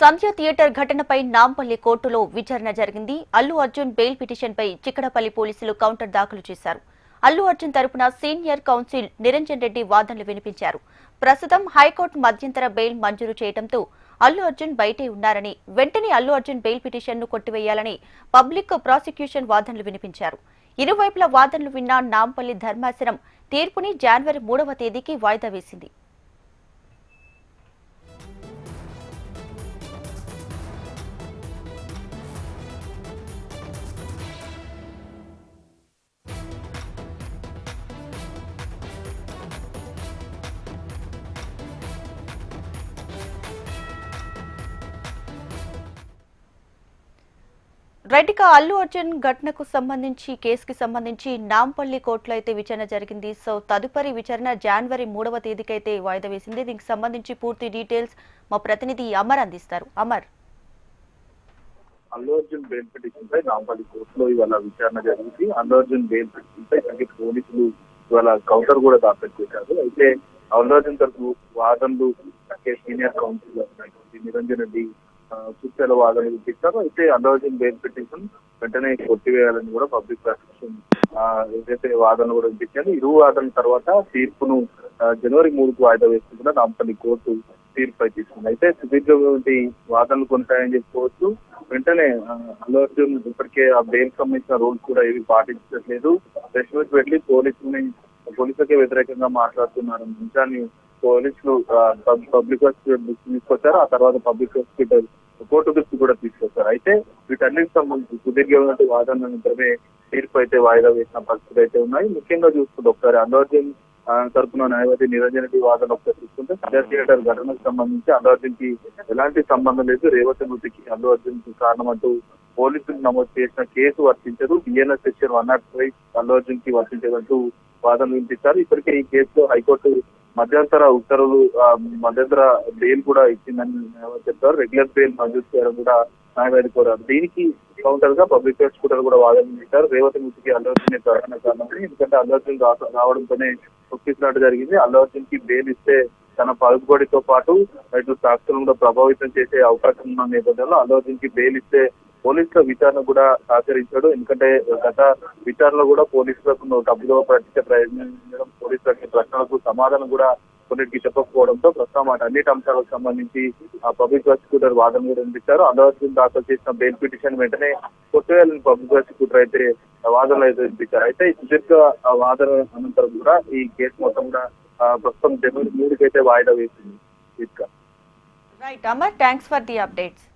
సంధ్య theatre ఘటనపై నాంపల్లి కోర్టులో విచారణ జరిగింది. అల్లు అర్జున్ బెయిల్ పిటిషన్పై చిక్కడపల్లి పోలీసులు కౌంటర్ దాఖలు చేశారు. అల్లు అర్జున్ తరపున సీనియర్ కౌన్సిల్ నిరంజన్ రెడ్డి వాదనలు వినిపించారు. ప్రస్తుతం హైకోర్టు మధ్యంతర బెయిల్ మంజూరు చేయడంతో అల్లు అర్జున్ బయటే ఉన్నారని, వెంటనే అల్లు అర్జున్ బెయిల్ పిటిషన్ను కొట్టివేయాలని పబ్లిక్ ప్రాసిక్యూషన్ వాదనలు వినిపించారు. ఇరువైపుల వాదనలు విన్న నాంపల్లి ధర్మాసనం తీర్పుని జనవరి 3వ తేదీకి వాయిదా వేసింది. రైట్గా అల్లు అర్జున్ ఘటనకు సంబంధించి కేసుకి సంబంధించి నాంపల్లి కోర్టులో అయితే విచారణ జరిగింది. సో తదుపరి విచారణ జనవరి 3వ తేదీకి అయితే వాయిదా వేసింది. దీనికి సంబంధించి పూర్తి డీటెయిల్స్ మా ప్రతినిధి అమర్ అందిస్తారు. అమర్, అల్లు అర్జున్ బెయిల్ పిటిషన్ పై నాంపల్లి కోర్టులో ఇవాళ విచారణ జరిగింది. అల్లు అర్జున్ బెయిల్ పిటిషన్ పై పోలీసులు ఇవాళ కౌంటర్ కూడా దాఖలు చేశారు. అయితే అల్లు అర్జున్ తరపు వాదనలు సీనియర్ కౌన్సిల్ నిరంజన్ రెడ్డి సూచనల వాదనలు వినిపిస్తారు. అయితే అల్లు అర్జున్ బెయిల్ పిటిషన్ వెంటనే కొట్టివేయాలని కూడా పబ్లిక్ ప్రాసిక్యూషన్ ఏదైతే వాదనలు కూడా వినిపించారు. ఇరు వాదన తర్వాత తీర్పును జనవరి 3కు వాయిదా వేస్తూ కూడా నాంపల్లి కోర్టు తీర్పు తీసుకుంది. అయితే సుదీర్ఘమైనటువంటి వాదనలు కొనసాగని చెప్పుకోవచ్చు. వెంటనే అల్లు అర్జున్ ఇప్పటికే ఆ బెయిల్ సంబంధించిన రూల్స్ కూడా ఏవి పాటించట్లేదు. ప్రెస్ మీట్ పెట్టి పోలీసులకే వ్యతిరేకంగా మాట్లాడుతున్నారన్న అంశాన్ని పోలీసులు పబ్లిక్ ప్రాసిక్యూటర్ దృష్టి తీసుకొచ్చారు. ఆ తర్వాత పబ్లిక్ ప్రాసిక్యూటర్ కోర్టు దృష్టి కూడా తీసుకొచ్చారు. అయితే వీటన్నిటికి సంబంధించి సుదీర్ఘమైన వాదన అనంతరమే తీర్పు అయితే వాయిదా వేసిన పరిస్థితులు అయితే ఉన్నాయి. ముఖ్యంగా చూసుకుంటే ఒకసారి అల్లు అర్జున్ తరపున న్యాయవాది నిరంజన్ రెడ్డి వాదన ఒకసారి చూసుకుంటే సంధ్య థియేటర్ ఘటనకు సంబంధించి అల్లు అర్జున్ కి ఎలాంటి సంబంధం లేదు, రేవతి మృతికి అల్లు అర్జున్ కి కారణమంటూ పోలీసులు నమోదు చేసిన కేసు వర్తించదు, బిఎన్ఎస్ సెక్షన్ 105 అల్లు అర్జున్ కి వర్తించదంటూ వాదనలు వినిపించారు. ఇప్పటికే ఈ కేసులో హైకోర్టు మధ్యంతర ఉత్తర్వులు మధ్యంతర బెయిల్ కూడా ఇచ్చిందని చెప్తారు. రెగ్యులర్ బెయిల్ మంజూరు చేయడం కూడా న్యాయవాది కోరారు. దీనికి కౌంటర్ గా పబ్లిక్ ప్రాసిక్యూటర్ కూడా వాదన చేశారు. రేవతి మృతికి అల్లు అర్జున్ ప్రధాన కారణమని, ఎందుకంటే అల్లు అర్జున్ రావడంతోనే ఒప్పించినట్టు జరిగింది. అల్లు అర్జున్ కి బెయిల్ ఇస్తే తన పలుకుబడితో పాటు ఇటు సాక్షులను కూడా ప్రభావితం చేసే అవకాశం ఉన్న నేపథ్యంలో అల్లు అర్జున్ కి బెయిల్ ఇస్తే పోలీసుల విచారణ కూడా సహకరించాడు. ఎందుకంటే గత విచారణలో కూడా పోలీసులకు డబ్బులు పట్టించే ప్రయత్నించడం, పోలీసులకి ప్రశ్నలకు సమాధానం కూడా కొన్నిటికి చెప్పకపోవడంతో ప్రస్తుతం అన్నిటి అంశాలకు సంబంధించి ఆ పబ్లిక్ ప్రాసిక్యూటర్ వాదన కూడా వినిపించారు. అల్లు అర్జున్ దాఖలు చేసిన బెయిల్ పిటిషన్ వెంటనే కొట్టేయాలని పబ్లిక్ ప్రాసిక్యూటర్ అయితే వాదనలు అయితే వినిపించారు. అయితే ఈ సుదీర్ఘ వాదన అనంతరం కూడా ఈ కేసు మొత్తం కూడా ప్రస్తుతం జనవరి 3కి అయితే వాయిదా వేసింది. Right Amar, thanks for the updates.